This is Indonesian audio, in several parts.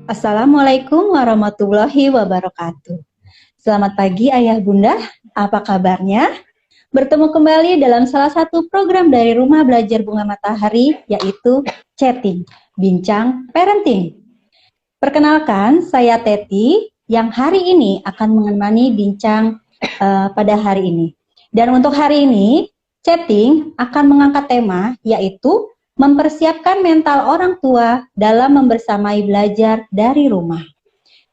Assalamualaikum warahmatullahi wabarakatuh. Selamat pagi Ayah Bunda, apa kabarnya? Bertemu kembali dalam salah satu program dari Rumah Belajar Bunga Matahari, yaitu Chatting, Bincang Parenting. Perkenalkan, saya Teti, yang hari ini akan menemani bincang pada hari ini. Dan untuk hari ini, Chatting akan mengangkat tema, yaitu mempersiapkan mental orang tua dalam membersamai belajar dari rumah.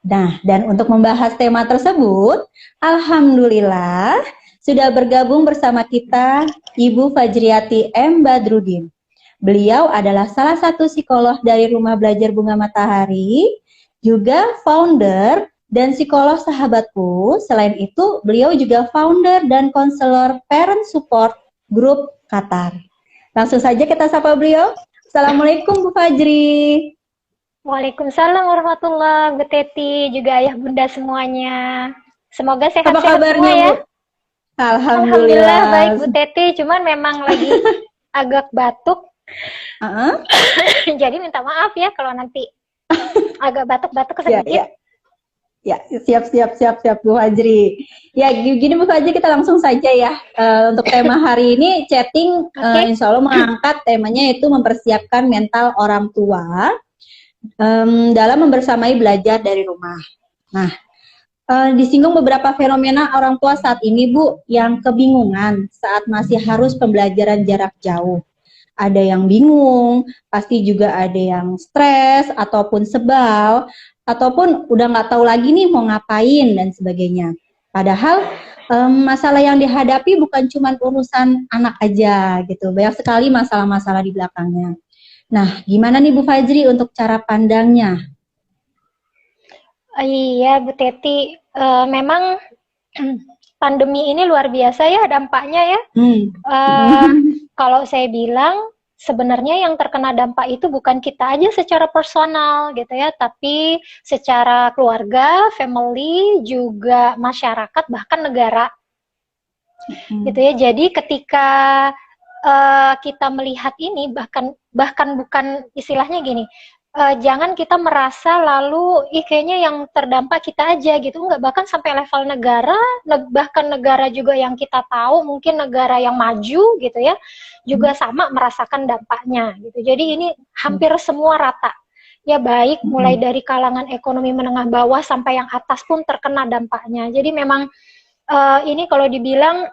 Nah, dan untuk membahas tema tersebut, alhamdulillah sudah bergabung bersama kita Ibu Fajriati M. Badrudin. Beliau adalah salah satu psikolog dari Rumah Belajar Bunga Matahari, juga founder dan psikolog sahabatku. Selain itu, beliau juga founder dan konselor Parent Support Group Qatar. Langsung saja kita sapa beliau. Assalamualaikum Bu Fajri. Waalaikumsalam warahmatullahi wabarakatuh, Bu Teti, juga ayah bunda semuanya. Semoga sehat-sehat kabarnya, semua ya. Bu? Alhamdulillah Baik Bu Teti, cuman memang lagi agak batuk. Jadi minta maaf ya kalau nanti agak batuk-batuk sedikit. Ya, siap Bu Fajri. Ya, gini Bu Fajri, kita langsung saja ya. Untuk tema hari ini chatting, insya Allah mengangkat temanya itu mempersiapkan mental orang tua dalam membersamai belajar dari rumah. Nah, disinggung beberapa fenomena orang tua saat ini Bu, yang kebingungan saat masih harus pembelajaran jarak jauh. Ada yang bingung, pasti juga ada yang stres ataupun sebal, ataupun udah nggak tahu lagi nih mau ngapain dan sebagainya. Padahal masalah yang dihadapi bukan cuma urusan anak aja gitu, banyak sekali masalah-masalah di belakangnya. Nah, gimana nih Bu Fajri untuk cara pandangnya? Iya Bu Teti, memang pandemi ini luar biasa ya dampaknya ya. Kalau saya bilang sebenarnya yang terkena dampak itu bukan kita aja secara personal gitu ya, tapi secara keluarga, family, juga masyarakat, bahkan negara. Gitu ya. Jadi ketika kita melihat ini, bahkan bukan istilahnya gini, jangan kita merasa lalu kayaknya yang terdampak kita aja gitu, enggak, bahkan sampai level negara, bahkan negara juga yang kita tahu mungkin negara yang maju gitu ya, juga sama merasakan dampaknya gitu. Jadi ini hampir semua rata ya, baik mulai dari kalangan ekonomi menengah bawah sampai yang atas pun terkena dampaknya. Jadi memang ini kalau dibilang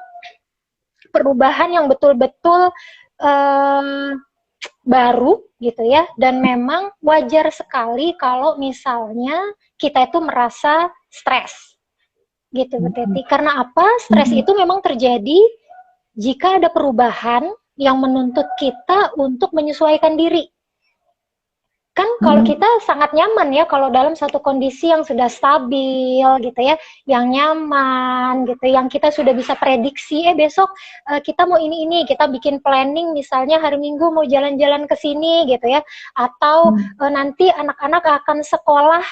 perubahan yang betul-betul baru gitu ya, dan memang wajar sekali kalau misalnya kita itu merasa stres gitu Bu Teti. Karena apa? Stres itu memang terjadi jika ada perubahan yang menuntut kita untuk menyesuaikan diri. Kan kalau kita sangat nyaman ya kalau dalam satu kondisi yang sudah stabil gitu ya, yang nyaman gitu, yang kita sudah bisa prediksi, besok kita mau ini, kita bikin planning misalnya hari Minggu mau jalan-jalan ke sini gitu ya, atau nanti anak-anak akan sekolah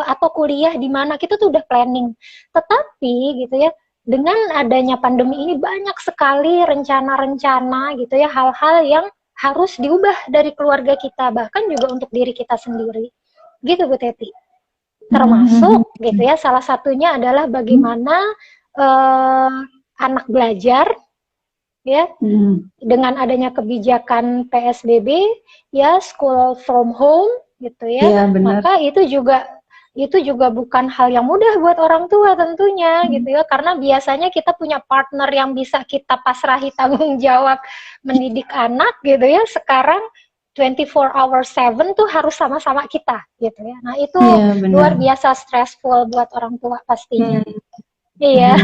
atau kuliah di mana, kita tuh udah planning. Tetapi gitu ya, dengan adanya pandemi ini banyak sekali rencana-rencana gitu ya, hal-hal yang harus diubah dari keluarga kita, bahkan juga untuk diri kita sendiri. Gitu Bu Teti. Termasuk gitu ya, salah satunya adalah bagaimana anak belajar ya, dengan adanya kebijakan PSBB ya, school from home gitu ya, maka itu juga bukan hal yang mudah buat orang tua tentunya gitu ya, karena biasanya kita punya partner yang bisa kita pasrahi tanggung jawab mendidik anak gitu ya, sekarang 24/7 tuh harus sama-sama kita gitu ya. Nah itu luar biasa stressful buat orang tua pastinya. Iya.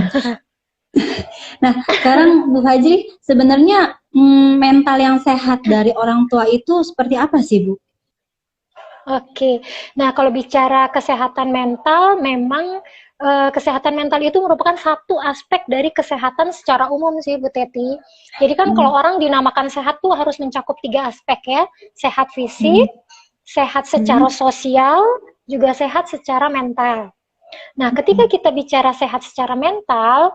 Nah sekarang Bu Fajri, sebenarnya mental yang sehat dari orang tua itu seperti apa sih Bu? Oke, nah kalau bicara kesehatan mental, memang kesehatan mental itu merupakan satu aspek dari kesehatan secara umum sih Bu Teti. Jadi kan kalau orang dinamakan sehat tuh harus mencakup 3 aspek ya, sehat fisik, sehat secara sosial, juga sehat secara mental. Nah ketika kita bicara sehat secara mental,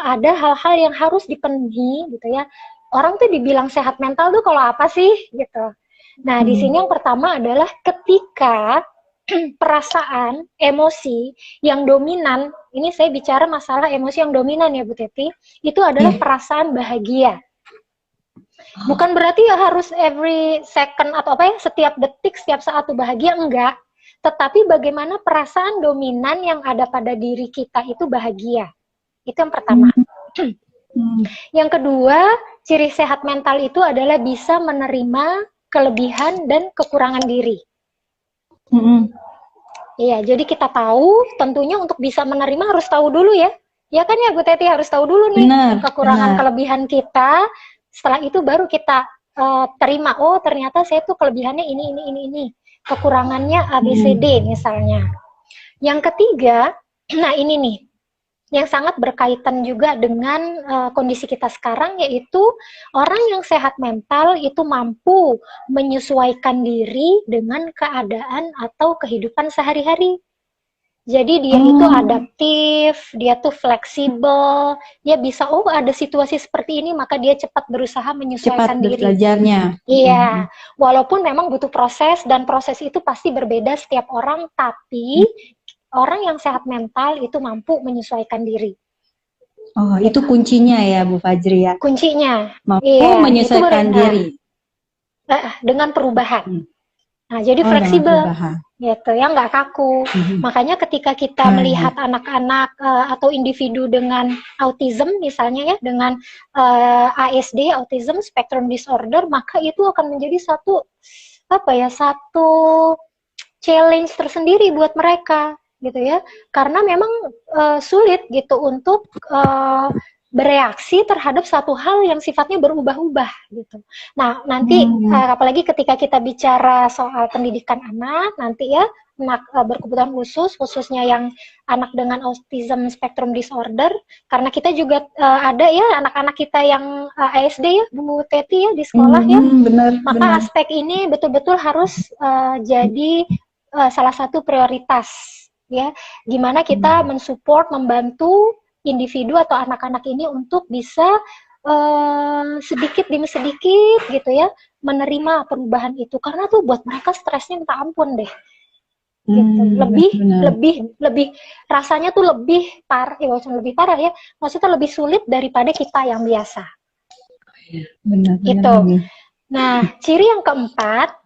ada hal-hal yang harus dipenuhi gitu ya. Orang tuh dibilang sehat mental tuh kalau apa sih gitu. Nah, di sini yang pertama adalah ketika perasaan, emosi yang dominan, ini saya bicara masalah emosi yang dominan ya Bu Teti, itu adalah perasaan bahagia. Bukan berarti ya harus every second atau apa ya, setiap detik, setiap saat tuh bahagia, enggak. Tetapi bagaimana perasaan dominan yang ada pada diri kita itu bahagia. Itu yang pertama. Yang kedua, ciri sehat mental itu adalah bisa menerima kelebihan dan kekurangan diri. Iya, jadi kita tahu tentunya untuk bisa menerima harus tahu dulu ya. Ya kan ya Bu Teti, harus tahu dulu nih kekurangan kelebihan kita. Setelah itu baru kita terima, oh ternyata saya tuh kelebihannya ini. Kekurangannya ABCD misalnya. Yang ketiga, nah ini nih, yang sangat berkaitan juga dengan kondisi kita sekarang, yaitu orang yang sehat mental itu mampu menyesuaikan diri dengan keadaan atau kehidupan sehari-hari. Jadi dia itu adaptif, dia tuh fleksibel, dia bisa, oh ada situasi seperti ini, maka dia cepat berusaha menyesuaikan diri. Cepat belajarnya. Iya, walaupun memang butuh proses, dan proses itu pasti berbeda setiap orang, tapi orang yang sehat mental itu mampu menyesuaikan diri. Oh, itu kuncinya ya Bu Fajri ya? Kuncinya. Mampu menyesuaikan diri. Dengan perubahan. Nah, jadi fleksibel. Gitu ya, nggak kaku. Makanya ketika kita melihat anak-anak atau individu dengan autism misalnya ya, dengan ASD, autism spectrum disorder, maka itu akan menjadi satu challenge tersendiri buat mereka gitu ya, karena memang sulit gitu untuk bereaksi terhadap satu hal yang sifatnya berubah-ubah gitu. Nah, nanti apalagi ketika kita bicara soal pendidikan anak, nanti ya, anak berkebutuhan khusus, khususnya yang anak dengan autism spectrum disorder, karena kita juga ada ya anak-anak kita yang ASD ya, Bu Teti ya, di sekolah ya. Maka aspek ini betul-betul harus jadi salah satu prioritas ya, gimana kita mensupport, membantu individu atau anak-anak ini untuk bisa sedikit demi sedikit gitu ya menerima perubahan itu, karena tuh buat mereka stresnya minta ampun deh gitu. Lebih rasanya tuh lebih parah ya, maksudnya lebih sulit daripada kita yang biasa. Gitu. Nah, ciri yang keempat,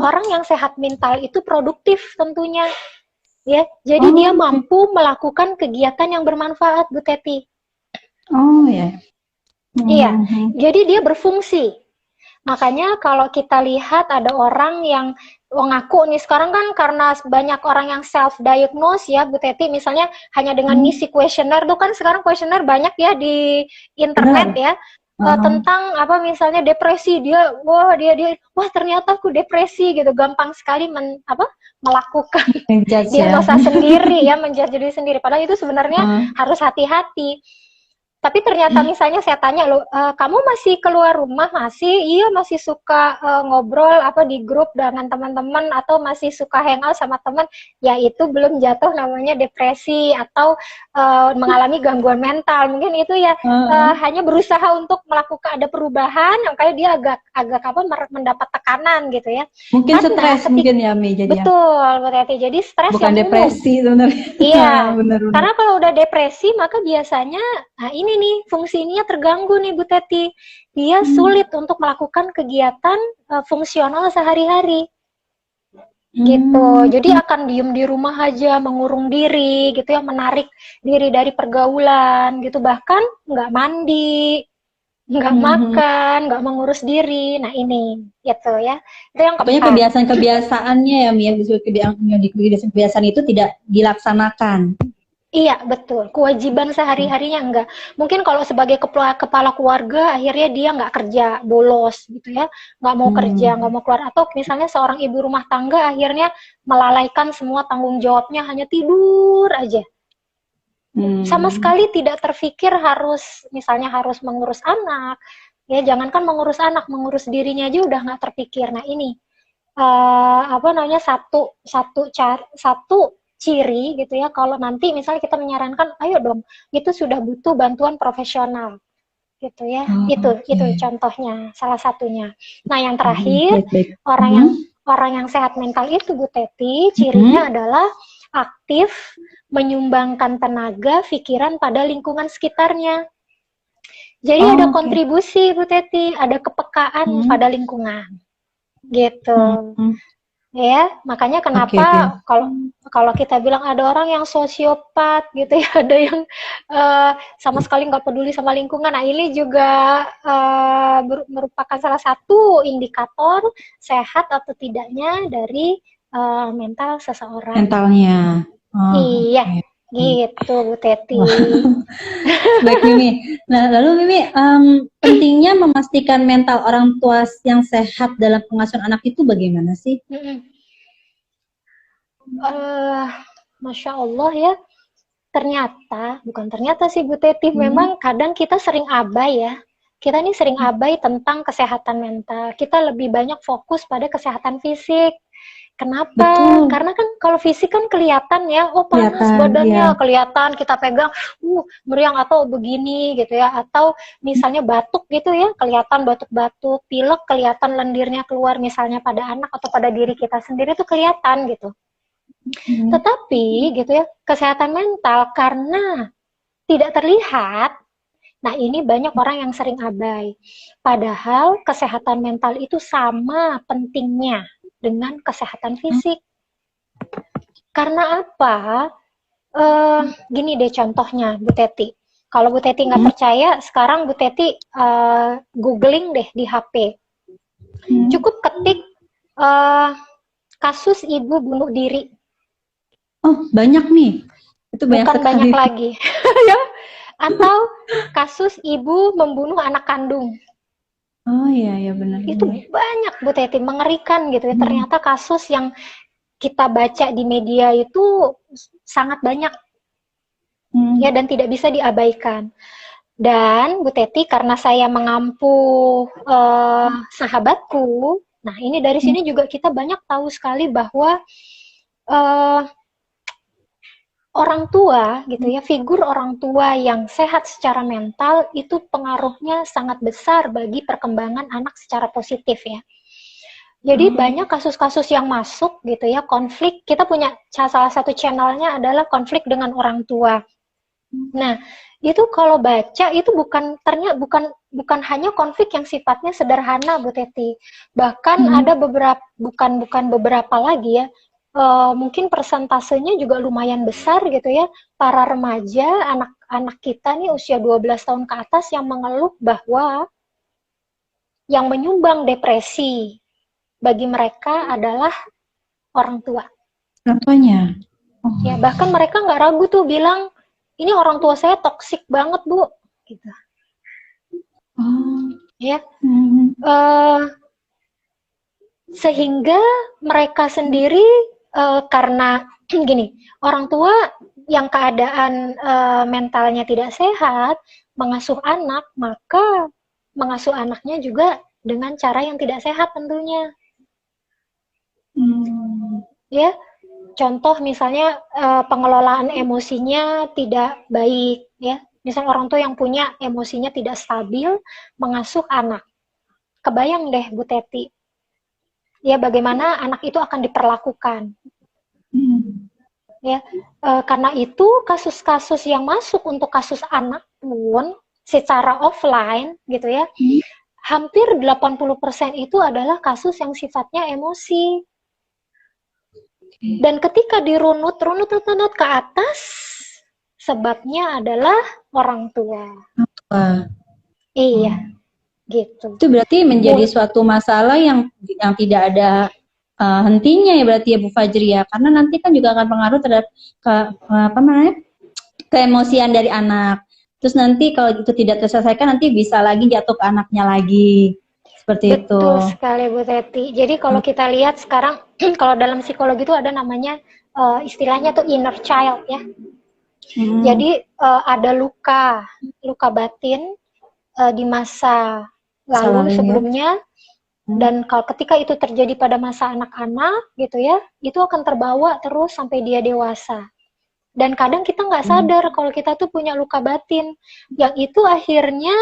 orang yang sehat mental itu produktif tentunya. Ya, jadi dia mampu melakukan kegiatan yang bermanfaat, Bu Teti. Iya, jadi dia berfungsi. Makanya kalau kita lihat ada orang yang ngaku nih, sekarang kan karena banyak orang yang self-diagnose ya, Bu Teti, misalnya hanya dengan ngisi kuesioner tuh kan, sekarang kuesioner banyak ya di internet ya. Tentang misalnya depresi, dia wah ternyata aku depresi gitu, gampang sekali melakukan diagnosa sendiri ya, menjudge diri sendiri, padahal itu sebenarnya harus hati-hati. Tapi ternyata misalnya saya tanya loh, kamu masih keluar rumah? Iya, masih suka ngobrol di grup dengan teman-teman, atau masih suka hangout sama teman, ya itu belum jatuh namanya depresi atau mengalami gangguan mental. Mungkin itu ya hanya berusaha untuk melakukan ada perubahan, makanya dia agak mendapat tekanan gitu ya. Mungkin stres mungkin ya Mi, jadi betul, berarti jadi stres bukan depresi sebenarnya. Iya, karena kalau udah depresi maka biasanya ini nih fungsinya terganggu nih Bu Teti. Dia sulit untuk melakukan kegiatan fungsional sehari-hari. Gitu. Jadi akan diem di rumah aja, mengurung diri gitu ya, menarik diri dari pergaulan gitu, bahkan nggak mandi, nggak makan, nggak mengurus diri. Nah ini gitu ya. Itu yang keempat. Kebiasaannya ya Mi, kebiasaan itu tidak dilaksanakan. Iya, betul. Kewajiban sehari-harinya enggak. Mungkin kalau sebagai kepala keluarga, akhirnya dia nggak kerja, bolos gitu ya. Nggak mau kerja, nggak mau keluar. Atau misalnya seorang ibu rumah tangga akhirnya melalaikan semua tanggung jawabnya, hanya tidur aja. Sama sekali tidak terfikir misalnya harus mengurus anak. Ya, jangankan mengurus anak, mengurus dirinya aja udah nggak terpikir. Nah ini, satu ciri gitu ya, kalau nanti misalnya kita menyarankan, ayo dong, itu sudah butuh bantuan profesional gitu ya. Itu contohnya, salah satunya. Nah yang terakhir, orang yang sehat mental itu, Bu Teti, cirinya adalah aktif, menyumbangkan tenaga, pikiran pada lingkungan sekitarnya. Jadi ada kontribusi, Bu Teti, ada kepekaan pada lingkungan, gitu. Ya, makanya kenapa kalau kita bilang ada orang yang sosiopat gitu ya, ada yang sama sekali nggak peduli sama lingkungan. Nah, ini juga merupakan salah satu indikator sehat atau tidaknya dari mental seseorang. Mentalnya. Iya, gitu Bu Teti. Baik Mimi. Nah, lalu Mimi, pentingnya memastikan mental orang tua yang sehat dalam pengasuhan anak itu bagaimana sih? Masya Allah ya. Bukan ternyata sih Bu Teti, memang kadang kita sering abai ya. Kita ini sering abai tentang kesehatan mental. Kita lebih banyak fokus pada kesehatan fisik. Kenapa? Betul. Karena kan kalau fisik kan kelihatan ya, panas badannya, kelihatan kita pegang, meriang atau begini gitu ya, atau misalnya batuk gitu ya, kelihatan batuk-batuk, pilek kelihatan lendirnya keluar misalnya pada anak atau pada diri kita sendiri itu kelihatan gitu. Tetapi gitu ya, kesehatan mental karena tidak terlihat, nah ini banyak orang yang sering abai. Padahal kesehatan mental itu sama pentingnya dengan kesehatan fisik. Karena apa? Gini deh contohnya, Bu Teti. Kalau Bu Teti nggak percaya, sekarang Bu Teti googling deh di HP. Cukup ketik kasus ibu bunuh diri. Oh, banyak nih. Itu banyak Bukan sekali. Banyak lagi. Ya. Atau kasus ibu membunuh anak kandung. Oh iya benar. Itu banyak Bu Teti, mengerikan gitu ya. Ternyata kasus yang kita baca di media itu sangat banyak. Ya, dan tidak bisa diabaikan. Dan Bu Teti, karena saya mengampu sahabatku, nah ini dari sini juga kita banyak tahu sekali bahwa orang tua gitu ya, figur orang tua yang sehat secara mental itu pengaruhnya sangat besar bagi perkembangan anak secara positif ya. Jadi banyak kasus-kasus yang masuk gitu ya, konflik. Kita punya salah satu channelnya adalah konflik dengan orang tua. Nah, itu kalau baca itu bukan hanya konflik yang sifatnya sederhana Bu Teti. Bahkan ada bukan beberapa lagi ya. Mungkin persentasenya juga lumayan besar gitu ya, para remaja, anak-anak kita nih usia 12 tahun ke atas yang mengeluh bahwa yang menyumbang depresi bagi mereka adalah orang tua. Contohnya? Ya, bahkan mereka nggak ragu tuh bilang, ini orang tua saya toksik banget Bu, gitu. Ya. Sehingga mereka sendiri karena gini, orang tua yang keadaan mentalnya tidak sehat, mengasuh anak, maka mengasuh anaknya juga dengan cara yang tidak sehat tentunya. Ya, contoh misalnya pengelolaan emosinya tidak baik, ya. Misalnya orang tua yang punya emosinya tidak stabil, mengasuh anak. Kebayang deh Bu Teti, ya bagaimana anak itu akan diperlakukan. Ya, karena itu kasus-kasus yang masuk untuk kasus anak pun secara offline gitu ya, hampir 80% itu adalah kasus yang sifatnya emosi. Dan ketika dirunut ke atas, sebabnya adalah orang tua. Iya, gitu. Itu berarti menjadi suatu masalah yang tidak ada hentinya ya berarti ya Bu Fajri ya, karena nanti kan juga akan pengaruh terhadap keemosian dari anak. Terus nanti kalau itu tidak terselesaikan nanti bisa lagi jatuh ke anaknya lagi. Seperti itu. Betul sekali Bu Teti. Jadi kalau kita lihat sekarang, kalau dalam psikologi itu ada namanya istilahnya tuh inner child ya. Jadi ada luka batin di masa lalu sebelumnya, dan kalau ketika itu terjadi pada masa anak-anak gitu ya, itu akan terbawa terus sampai dia dewasa. Dan kadang kita nggak sadar kalau kita tuh punya luka batin, yang itu akhirnya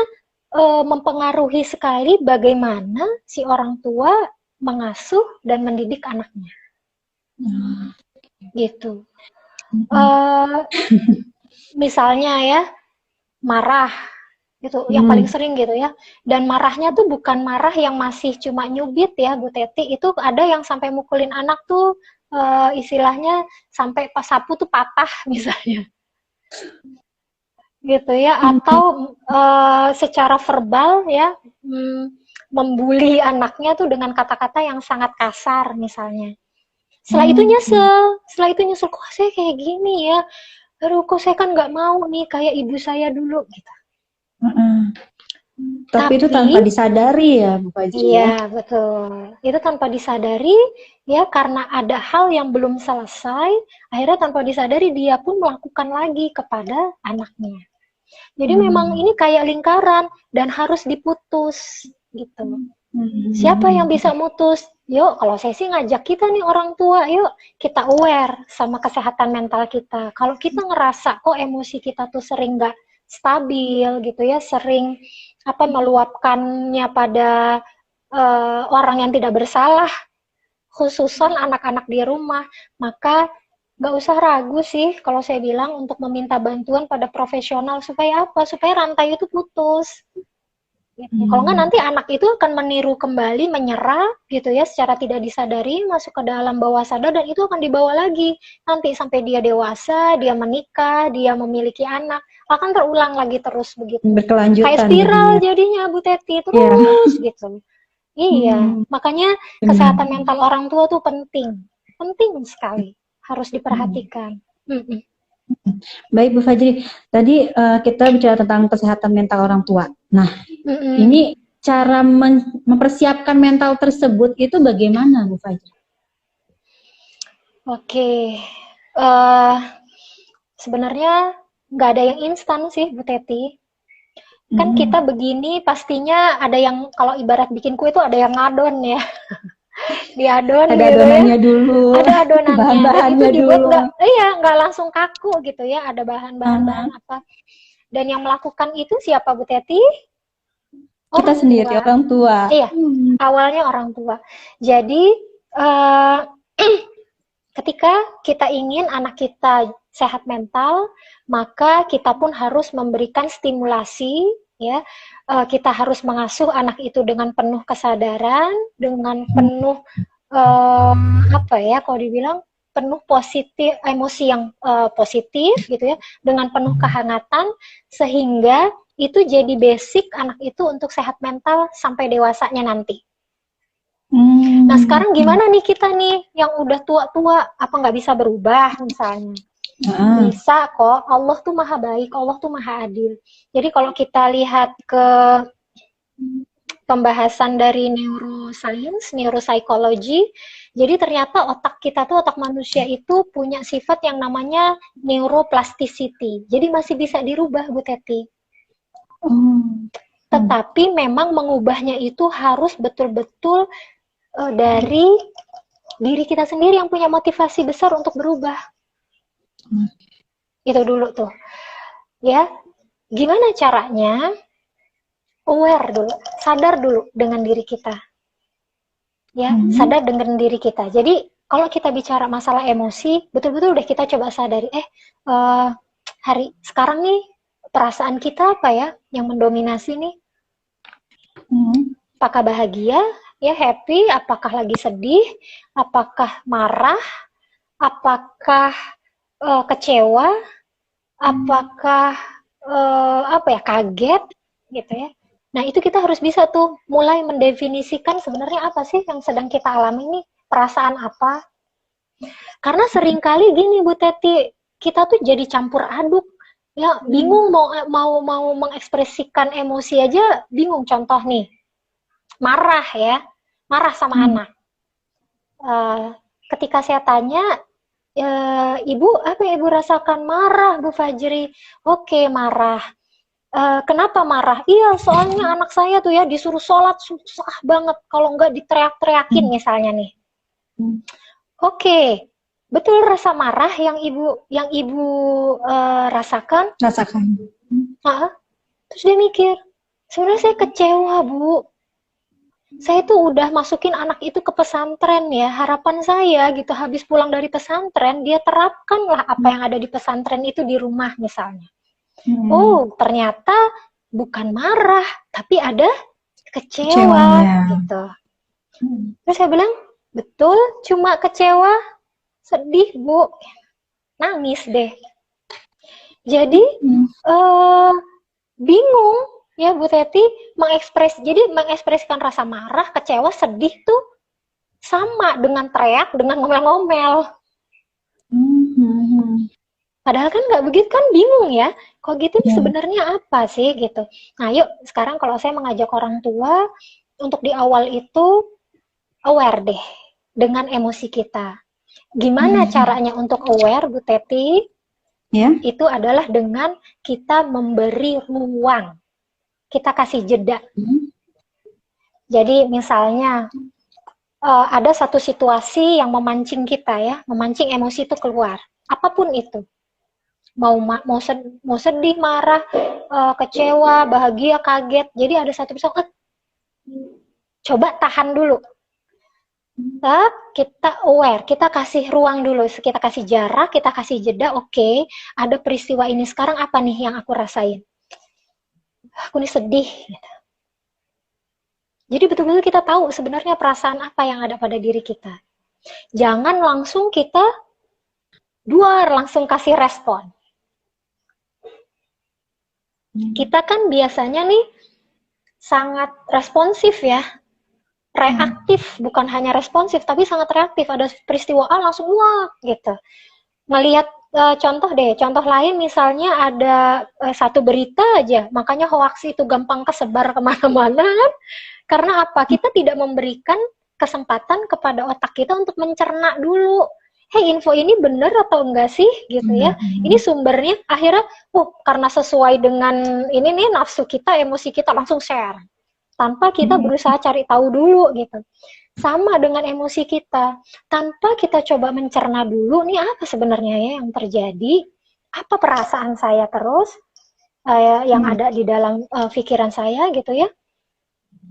mempengaruhi sekali bagaimana si orang tua mengasuh dan mendidik anaknya. Gitu. Misalnya ya, marah gitu, yang paling sering gitu ya. Dan marahnya tuh bukan marah yang masih cuma nyubit ya, Bu Teti. Itu ada yang sampai mukulin anak tuh, istilahnya sampai pas sapu tuh patah misalnya. Gitu ya, atau secara verbal ya, membuli anaknya tuh dengan kata-kata yang sangat kasar misalnya. Setelah itu nyesel, kok saya kayak gini ya, aduh kok saya kan nggak mau nih kayak ibu saya dulu gitu. Tapi itu tanpa disadari ya, Bu Fajri. Iya, betul. Itu tanpa disadari ya, karena ada hal yang belum selesai, akhirnya tanpa disadari dia pun melakukan lagi kepada anaknya. Jadi memang ini kayak lingkaran dan harus diputus gitu. Siapa yang bisa mutus? Yuk, kalau saya sih ngajak kita nih orang tua, yuk kita aware sama kesehatan mental kita. Kalau kita ngerasa kok emosi kita tuh sering nggak stabil gitu ya, sering meluapkannya pada orang yang tidak bersalah, khususan anak-anak di rumah, maka nggak usah ragu sih kalau saya bilang untuk meminta bantuan pada profesional. Supaya apa? Supaya rantai itu putus. Gitu. Kalau nggak nanti anak itu akan meniru kembali, menyerap gitu ya, secara tidak disadari masuk ke dalam bawah sadar, dan itu akan dibawa lagi nanti sampai dia dewasa, dia menikah, dia memiliki anak, akan terulang lagi terus begitu. Berkelanjutan. Kayak spiral jadinya Bu Teti terus gitu. Iya, makanya kesehatan mental orang tua tuh penting sekali, harus diperhatikan. Baik Bu Fajri, tadi kita bicara tentang kesehatan mental orang tua. Nah, ini cara mempersiapkan mental tersebut itu bagaimana Bu Fajri? Oke, sebenarnya nggak ada yang instan sih Bu Teti. Kan kita begini pastinya ada yang, kalau ibarat bikin kue itu ada yang ngadon ya. Diadon ada gitu adonannya ya. Dulu. Ada adonannya. Bahan-bahannya Dan itu dibuat dulu. nggak langsung kaku gitu ya. Ada bahan-bahan apa. Dan yang melakukan itu siapa Bu Teti? Kita sendiri, orang tua. Iya, awalnya orang tua. Jadi ketika kita ingin anak kita sehat mental, maka kita pun harus memberikan stimulasi ya. Kita harus mengasuh anak itu dengan penuh kesadaran, dengan penuh kalau dibilang penuh positif, emosi yang positif gitu ya, dengan penuh kehangatan, sehingga itu jadi basic anak itu untuk sehat mental sampai dewasanya nanti. Nah sekarang gimana nih kita nih yang udah tua-tua, apa nggak bisa berubah misalnya? Bisa kok, Allah tuh maha baik, Allah tuh maha adil. Jadi kalau kita lihat ke pembahasan dari neuroscience, neuropsikologi, jadi ternyata otak kita tuh, otak manusia itu punya sifat yang namanya neuroplasticity. Jadi masih bisa dirubah Bu Teti. Tetapi memang mengubahnya itu harus betul-betul dari diri kita sendiri yang punya motivasi besar untuk berubah. Itu dulu tuh. Ya, gimana caranya? Aware dulu, sadar dulu dengan diri kita. Ya, sadar dengan diri kita. Jadi, kalau kita bicara masalah emosi, betul-betul udah kita coba sadari, hari sekarang nih perasaan kita apa ya yang mendominasi nih? Apakah bahagia, ya happy, apakah lagi sedih, apakah marah, apakah kecewa, apakah kaget gitu ya. Nah, itu kita harus bisa tuh mulai mendefinisikan sebenarnya apa sih yang sedang kita alami ini, perasaan apa. Karena seringkali gini Bu Teti, kita tuh jadi campur aduk. Ya, bingung mau mengekspresikan emosi aja bingung. Contoh nih, marah ya, marah sama anak. Ketika saya tanya, Ibu, apa yang Ibu rasakan? Marah Bu Fajri. Oke, marah. Kenapa marah? Iya, soalnya anak saya tuh ya disuruh sholat susah banget kalau nggak diteriak-teriakin misalnya nih. Oke, betul rasa marah yang ibu rasakan. Terus dia mikir, sebenarnya saya kecewa Bu. Saya tuh udah masukin anak itu ke pesantren ya. Harapan saya gitu, habis pulang dari pesantren, dia terapkanlah apa yang ada di pesantren itu di rumah misalnya. Oh, ternyata bukan marah, tapi ada kecewa gitu. Terus saya bilang, betul, cuma kecewa, sedih Bu, nangis deh. Jadi bingung ya Bu Teti mengekspresikan rasa marah, kecewa, sedih tuh sama dengan teriak, dengan ngomel-ngomel. Padahal kan nggak begitu, kan bingung ya. Kok gitu sebenarnya apa sih gitu. Nah yuk sekarang kalau saya mengajak orang tua untuk di awal itu aware deh dengan emosi kita. Gimana caranya untuk aware Bu Teti? Itu adalah dengan kita memberi ruang. Kita kasih jeda. Jadi misalnya ada satu situasi yang memancing kita ya, memancing emosi itu keluar. Apapun itu. Mau sedih, marah, kecewa, bahagia, kaget. Jadi ada satu misalnya, coba tahan dulu. Kita aware, kita kasih ruang dulu, kita kasih jarak, kita kasih jeda. Oke, ada peristiwa ini sekarang, apa nih yang aku rasain? Aku nih sedih. Gitu. Jadi betul-betul kita tahu sebenarnya perasaan apa yang ada pada diri kita. Jangan langsung kita langsung kasih respon. Kita kan biasanya nih sangat responsif ya. Reaktif, bukan hanya responsif, tapi sangat reaktif. Ada peristiwa A langsung wah gitu. Ngelihat contoh lain misalnya ada satu berita aja, makanya hoax itu gampang kesebar kemana-mana kan? Karena apa? Kita tidak memberikan kesempatan kepada otak kita untuk mencerna dulu. Hey, info ini benar atau enggak sih gitu ya? Ini sumbernya akhirnya, karena sesuai dengan ini nih nafsu kita, emosi kita langsung share. Tanpa kita berusaha cari tahu dulu gitu. Sama dengan emosi kita, tanpa kita coba mencerna dulu, nih apa sebenarnya ya yang terjadi, apa perasaan saya terus, yang ada di dalam pikiran saya gitu ya,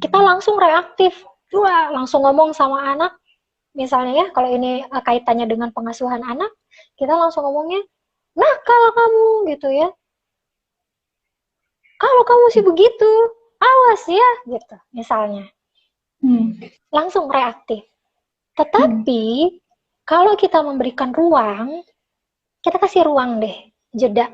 kita langsung reaktif, langsung ngomong sama anak, misalnya ya, kalau ini kaitannya dengan pengasuhan anak, kita langsung ngomongnya, nakal kamu gitu ya, kalau kamu sih begitu, awas ya, gitu, misalnya. Langsung reaktif. Tetapi, kalau kita memberikan ruang, kita kasih ruang deh, jeda.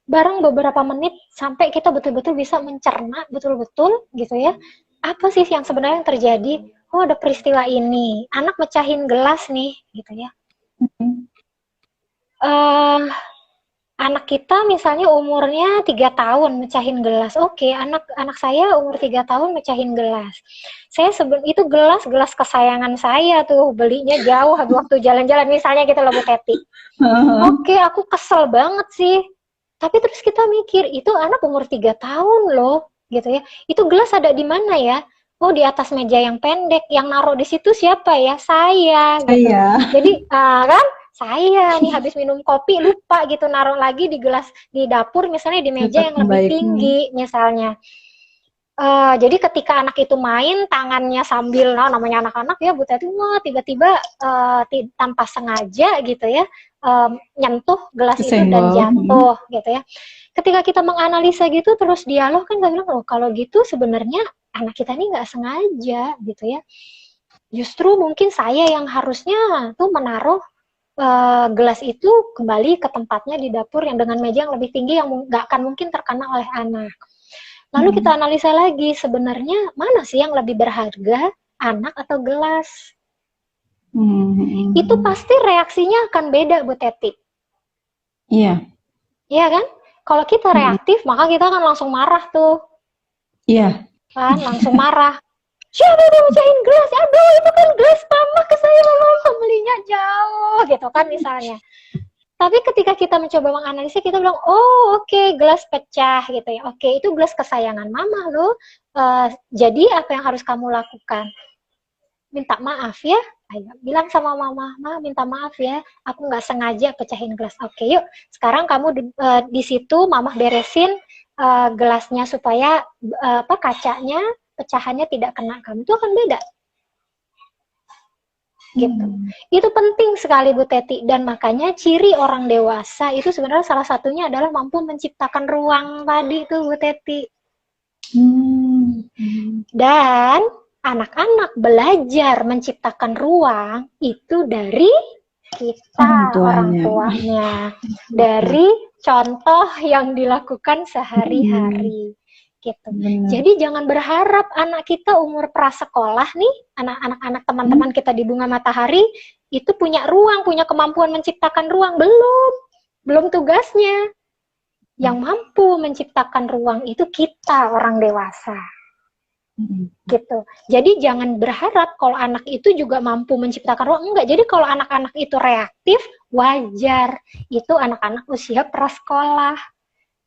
Bareng beberapa menit, sampai kita betul-betul bisa mencerna, betul-betul, gitu ya, apa sih yang sebenarnya yang terjadi? Oh, ada peristiwa ini, anak mecahin gelas nih, gitu ya. Anak kita misalnya umurnya 3 tahun mecahin gelas. Oke, anak saya umur 3 tahun mecahin gelas. Itu gelas kesayangan saya tuh, belinya jauh waktu jalan-jalan misalnya gitu loh Bu Teti. Oke, aku kesel banget sih. Tapi terus kita mikir, itu anak umur 3 tahun loh, gitu ya. Itu gelas ada di mana ya? Oh, di atas meja yang pendek. Yang naruh di situ siapa ya? Saya. Gitu. Jadi, kan? Saya nih habis minum kopi lupa gitu naruh lagi di gelas di dapur misalnya di meja yang lebih tinggi misalnya. Jadi ketika anak itu main tangannya sambil namanya anak-anak ya Bu Teti, tiba-tiba tanpa sengaja gitu ya nyentuh gelas itu dan jatuh gitu ya. Ketika kita menganalisa gitu terus dialog kan kita bilang kalau gitu sebenarnya anak kita ini nggak sengaja gitu ya. Justru mungkin saya yang harusnya tuh menaruh gelas itu kembali ke tempatnya di dapur yang dengan meja yang lebih tinggi yang nggak akan mungkin terkena oleh anak. Lalu kita analisa lagi sebenarnya mana sih yang lebih berharga, anak atau gelas? Itu pasti reaksinya akan beda Bu Teti. Iya. Iya kan? Kalau kita reaktif maka kita akan langsung marah tuh. Iya. Kan langsung marah. Siapa yang mecahin gelas? Aduh, itu kan gelas mama ke saya, mama belinya jauh, gitu kan misalnya. Tapi ketika kita mencoba menganalisa, kita bilang, oh oke, gelas pecah gitu ya. Oke, itu gelas kesayangan mama loh. Jadi apa yang harus kamu lakukan? Minta maaf ya. Ayo, bilang sama mama, Ma, minta maaf ya. Aku nggak sengaja pecahin gelas. Oke, yuk. Sekarang kamu di situ, mama beresin gelasnya supaya kacanya pecahannya tidak kena kamu, itu akan beda. Gitu. Itu penting sekali Bu Teti, dan makanya ciri orang dewasa itu sebenarnya salah satunya adalah mampu menciptakan ruang tadi tuh Bu Teti. Dan anak-anak belajar menciptakan ruang itu dari kita, orang tuanya, dari contoh yang dilakukan sehari-hari. Gitu. Jadi jangan berharap anak kita umur prasekolah nih, anak-anak teman-teman kita di Bunga Matahari itu punya ruang, punya kemampuan menciptakan ruang. Belum tugasnya. Yang mampu menciptakan ruang itu kita, orang dewasa. Gitu. Jadi jangan berharap kalau anak itu juga mampu menciptakan ruang. Enggak. Jadi kalau anak-anak itu reaktif, wajar. Itu anak-anak usia prasekolah.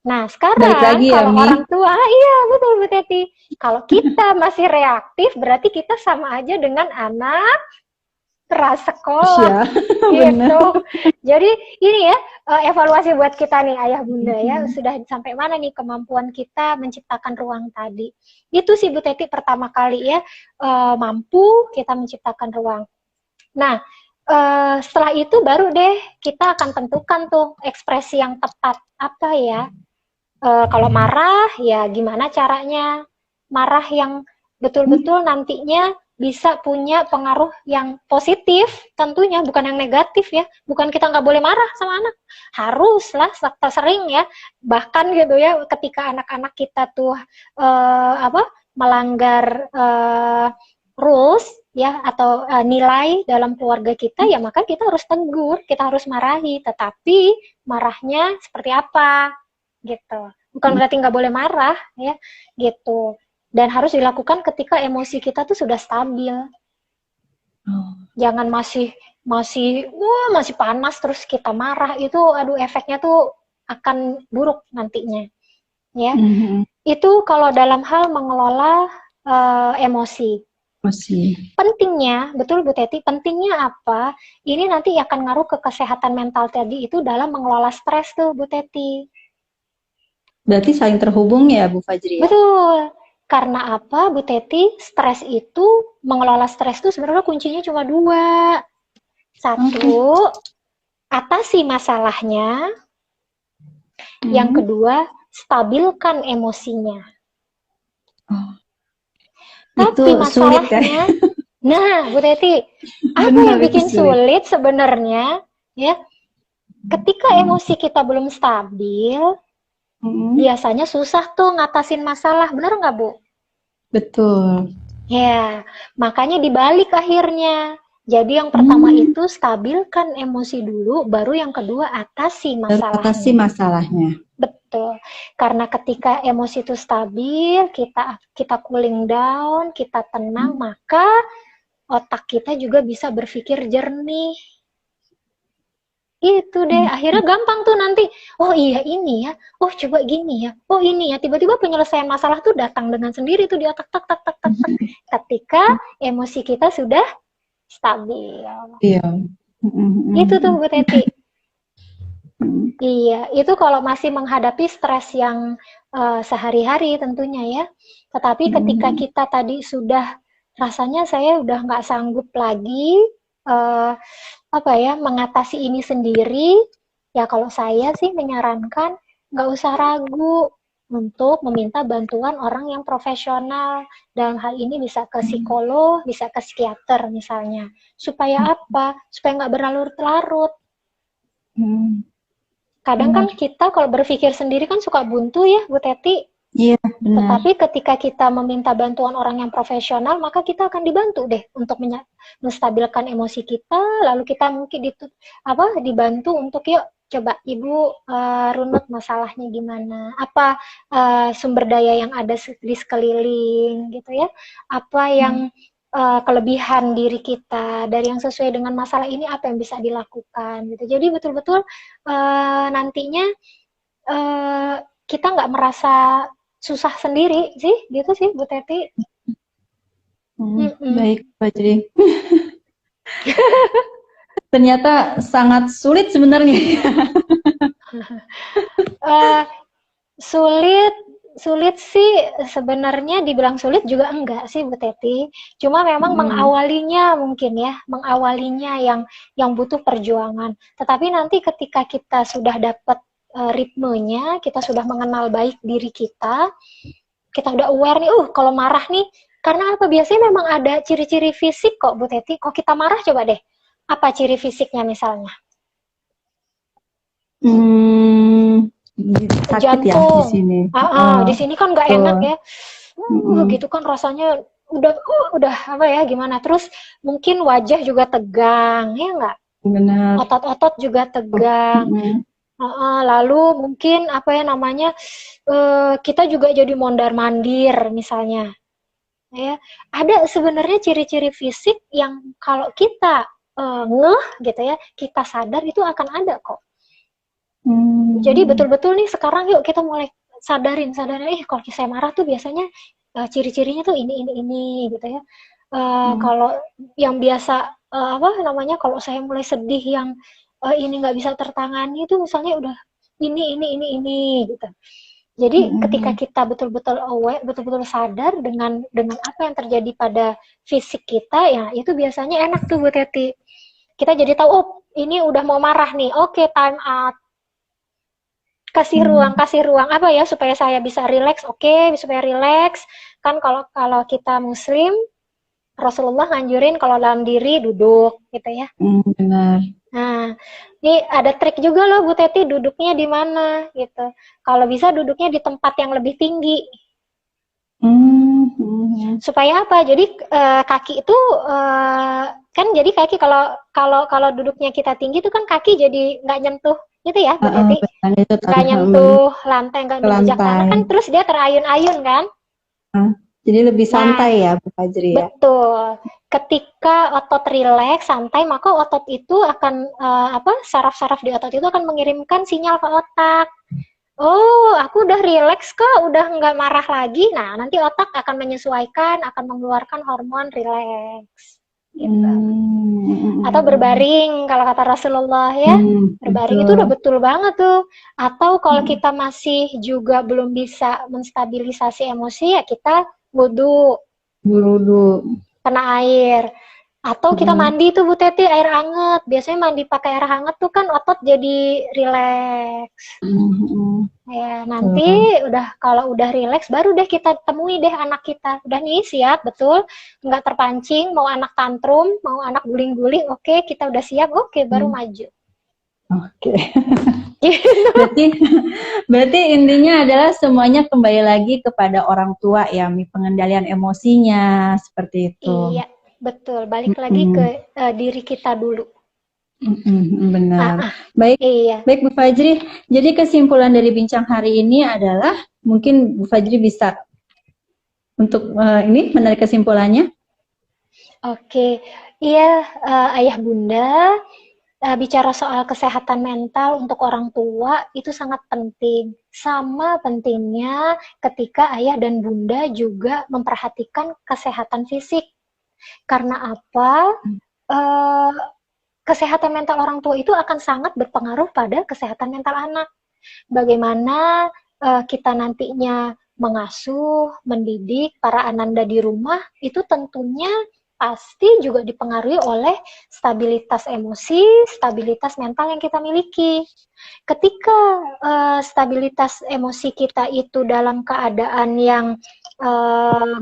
Nah, sekarang kalau orang tua, iya betul Bu Teti. Kalau kita masih reaktif, berarti kita sama aja dengan anak prasekolah. Gitu. Jadi ini ya, evaluasi buat kita nih Ayah Bunda ya, sudah sampai mana nih kemampuan kita menciptakan ruang tadi. Itu sih Bu Teti pertama kali ya, mampu kita menciptakan ruang. Nah, setelah itu baru deh kita akan tentukan tuh ekspresi yang tepat apa ya. Kalau marah, ya gimana caranya marah yang betul-betul nantinya bisa punya pengaruh yang positif, tentunya bukan yang negatif ya. Bukan kita nggak boleh marah sama anak, haruslah sering ya. Bahkan gitu ya, ketika anak-anak kita tuh melanggar rules ya atau nilai dalam keluarga kita, ya maka kita harus tegur, kita harus marahi. Tetapi marahnya seperti apa? Gitu. Bukan berarti nggak boleh marah ya, gitu. Dan harus dilakukan ketika emosi kita tuh sudah stabil. Jangan masih panas terus kita marah, itu aduh efeknya tuh akan buruk nantinya. Ya. Itu kalau dalam hal mengelola emosi. Pentingnya, betul Bu Teti, pentingnya apa? Ini nanti akan ngaruh ke kesehatan mental tadi itu dalam mengelola stres tuh Bu Teti. Berarti saling terhubung ya Bu Fajri ya? Betul. Karena apa Bu Teti? Stres itu, mengelola stres itu sebenarnya kuncinya cuma 2. 1, atasi masalahnya. Yang kedua, stabilkan emosinya. Tapi masalahnya, nah Bu Teti, apa yang bikin sulit sebenarnya ya? Ketika emosi kita belum stabil, biasanya susah tuh ngatasin masalah, bener nggak Bu? Betul. Ya, makanya dibalik akhirnya. Jadi yang pertama itu stabilkan emosi dulu, baru yang kedua atasi masalahnya. Atasi masalahnya. Betul. Karena ketika emosi itu stabil, kita cooling down, kita tenang, maka otak kita juga bisa berpikir jernih. Itu deh, akhirnya gampang tuh nanti, oh iya ini ya, oh coba gini ya, oh ini ya, tiba-tiba penyelesaian masalah tuh datang dengan sendiri tuh di otak, tak. Ketika emosi kita sudah stabil. Iya. Itu tuh Bu Teti. Iya, itu kalau masih menghadapi stres yang sehari-hari tentunya ya. Tetapi ketika kita tadi sudah, rasanya saya udah nggak sanggup lagi, mengatasi ini sendiri, ya kalau saya sih menyarankan nggak usah ragu untuk meminta bantuan orang yang profesional. Dalam hal ini bisa ke psikolog, bisa ke psikiater misalnya. Supaya apa? Supaya nggak berlarut-larut. Kadang kan kita kalau berpikir sendiri kan suka buntu ya Bu Teti. Iya, benar. Tetapi ketika kita meminta bantuan orang yang profesional, maka kita akan dibantu deh untuk menstabilkan emosi kita, lalu kita mungkin dibantu untuk yuk coba Ibu runut masalahnya gimana, apa sumber daya yang ada di sekeliling gitu ya, apa yang kelebihan diri kita dari yang sesuai dengan masalah ini, apa yang bisa dilakukan gitu. Jadi betul-betul nantinya kita nggak merasa susah sendiri sih, gitu sih Bu Teti. Baik Fajri. Ternyata sangat sulit sebenarnya. Sulit Sulit sih sebenarnya, dibilang sulit juga enggak sih Bu Teti. Cuma memang Mm, mengawalinya mungkin ya, mengawalinya yang butuh perjuangan. Tetapi nanti ketika kita sudah dapat ritmenya, kita sudah mengenal baik diri kita udah aware nih, kalau marah nih, karena apa? Biasanya memang ada ciri-ciri fisik kok Bu Teti. Kok kita marah coba deh. Apa ciri fisiknya misalnya? mm, sakit ya di Jantung. sini. Di sini kan nggak enak Betul. ya. Mm-mm. Gitu kan rasanya udah apa ya gimana. Terus mungkin wajah juga tegang, ya nggak? Benar. Otot-otot juga Oh, tegang. mm-mm. Lalu mungkin apa ya namanya, kita juga jadi mondar-mandir misalnya. Ya, ada sebenarnya ciri-ciri fisik yang kalau kita ngeh gitu ya, kita sadar itu akan ada kok. Jadi Mm. betul-betul nih sekarang yuk kita mulai sadarin, kalau saya marah tuh biasanya ciri-cirinya tuh ini gitu ya. Mm. Kalau yang biasa apa namanya, kalau saya mulai sedih yang ini nggak bisa tertangani itu misalnya udah ini gitu. Jadi ketika Mm-mm. kita betul-betul aware, betul-betul sadar dengan apa yang terjadi pada fisik kita, ya itu biasanya enak tuh Bu Teti. Kita jadi tahu, oh ini udah mau marah nih, oke time out, Mm. kasih ruang apa ya supaya saya bisa rileks, oke, supaya rileks. Kan kalau kalau kita muslim, Rasulullah nganjurin kalau dalam diri duduk gitu ya. Benar. Nah, ini ada trik juga loh Bu Teti, duduknya di mana gitu. Kalau bisa duduknya di tempat yang lebih tinggi. Mm. Supaya apa? Jadi kaki itu kan, jadi kaki kalau kalau kalau duduknya kita tinggi itu kan kaki jadi nggak nyentuh gitu ya Bu Teti. Benar itu Nggak benar nyentuh lantai, nggak ke menginjak tanah lantai. kan, terus dia terayun-ayun kan. Ah, jadi lebih Nah, santai ya Bu Fajri ya. betul. Ketika otot rileks, santai, maka otot itu akan saraf-saraf di otot itu akan mengirimkan sinyal ke otak. Oh, aku udah rileks kok, udah nggak marah lagi. Nah, nanti otak akan menyesuaikan, akan mengeluarkan hormon rileks. Gitu. Atau berbaring, kalau kata Rasulullah ya. Berbaring itu udah Betul. betul banget tuh. Atau kalau Mm. kita masih juga belum bisa menstabilisasi emosi, ya kita wudhu, Burudu. kena air. Atau kita Mm. mandi tuh Bu Teti, air hangat. Biasanya mandi pakai air hangat tuh kan otot jadi rileks. Mm. Ya, nanti Betul. kalau udah rileks baru deh kita temui deh anak kita. Udah nih siap, betul. Nggak terpancing, mau anak tantrum, mau anak guling-guling, oke, kita udah siap, oke, baru Mm. maju. Oke. Berarti berarti intinya adalah semuanya kembali lagi kepada orang tua ya, pengendalian emosinya seperti itu. Iya, betul. Balik lagi Mm. ke diri kita dulu. Benar. Ah, Baik, iya. baik Bu Fajri. Jadi kesimpulan dari bincang hari ini adalah mungkin Bu Fajri bisa untuk ini menarik kesimpulannya. Oke. Iya, Ayah Bunda, bicara soal kesehatan mental untuk orang tua itu sangat penting. Sama pentingnya ketika ayah dan bunda juga memperhatikan kesehatan fisik. Karena apa? Eh, Kesehatan mental orang tua itu akan sangat berpengaruh pada kesehatan mental anak. Bagaimana kita nantinya mengasuh, mendidik para ananda di rumah, itu tentunya pasti juga dipengaruhi oleh stabilitas emosi, stabilitas mental yang kita miliki. Ketika stabilitas emosi kita itu dalam keadaan yang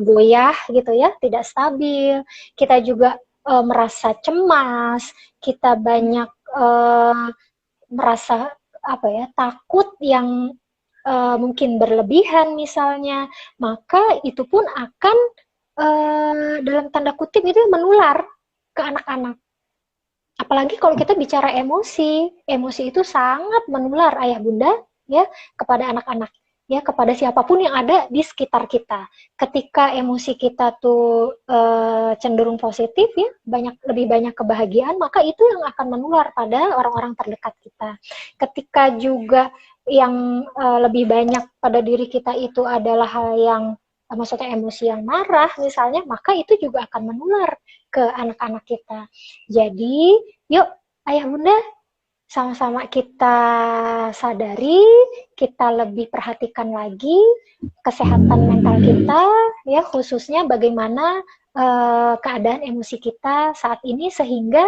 goyah gitu ya, tidak stabil, kita juga merasa cemas, kita banyak merasa apa ya, takut yang mungkin berlebihan misalnya, maka itu pun akan dalam tanda kutip itu menular ke anak-anak. Apalagi kalau kita bicara emosi, emosi itu sangat menular ayah bunda ya kepada anak-anak, ya kepada siapapun yang ada di sekitar kita. Ketika emosi kita tuh cenderung positif ya, lebih banyak kebahagiaan, maka itu yang akan menular pada orang-orang terdekat kita. Ketika juga yang lebih banyak pada diri kita itu adalah hal yang maksudnya emosi yang marah misalnya, maka itu juga akan menular ke anak-anak kita. Jadi, yuk ayah bunda sama-sama kita sadari, kita lebih perhatikan lagi kesehatan mental kita, ya khususnya bagaimana keadaan emosi kita saat ini sehingga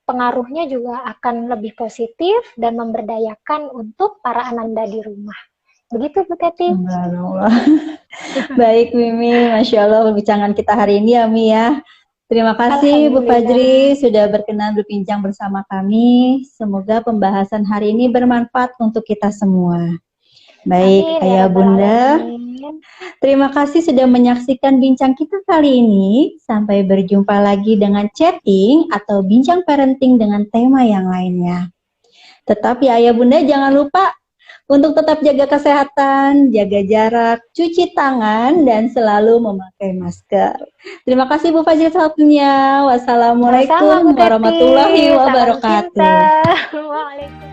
pengaruhnya juga akan lebih positif dan memberdayakan untuk para ananda di rumah. Begitu Bu Teti. Baik Mimi, Masya Allah perbincangan kita hari ini ya Mi ya. Terima kasih Bu Fajri sudah berkenan berbincang bersama kami. Semoga pembahasan hari ini bermanfaat untuk kita semua. Baik, Amin, Ayah Bunda. Terima kasih sudah menyaksikan bincang kita kali ini. Sampai berjumpa lagi dengan chatting atau bincang parenting dengan tema yang lainnya. Tetapi Ayah Bunda jangan lupa untuk tetap jaga kesehatan, jaga jarak, cuci tangan, dan selalu memakai masker. Terima kasih Bu Fajri waktunya. Wassalamualaikum warahmatullahi wabarakatuh. Waalaikumsalam.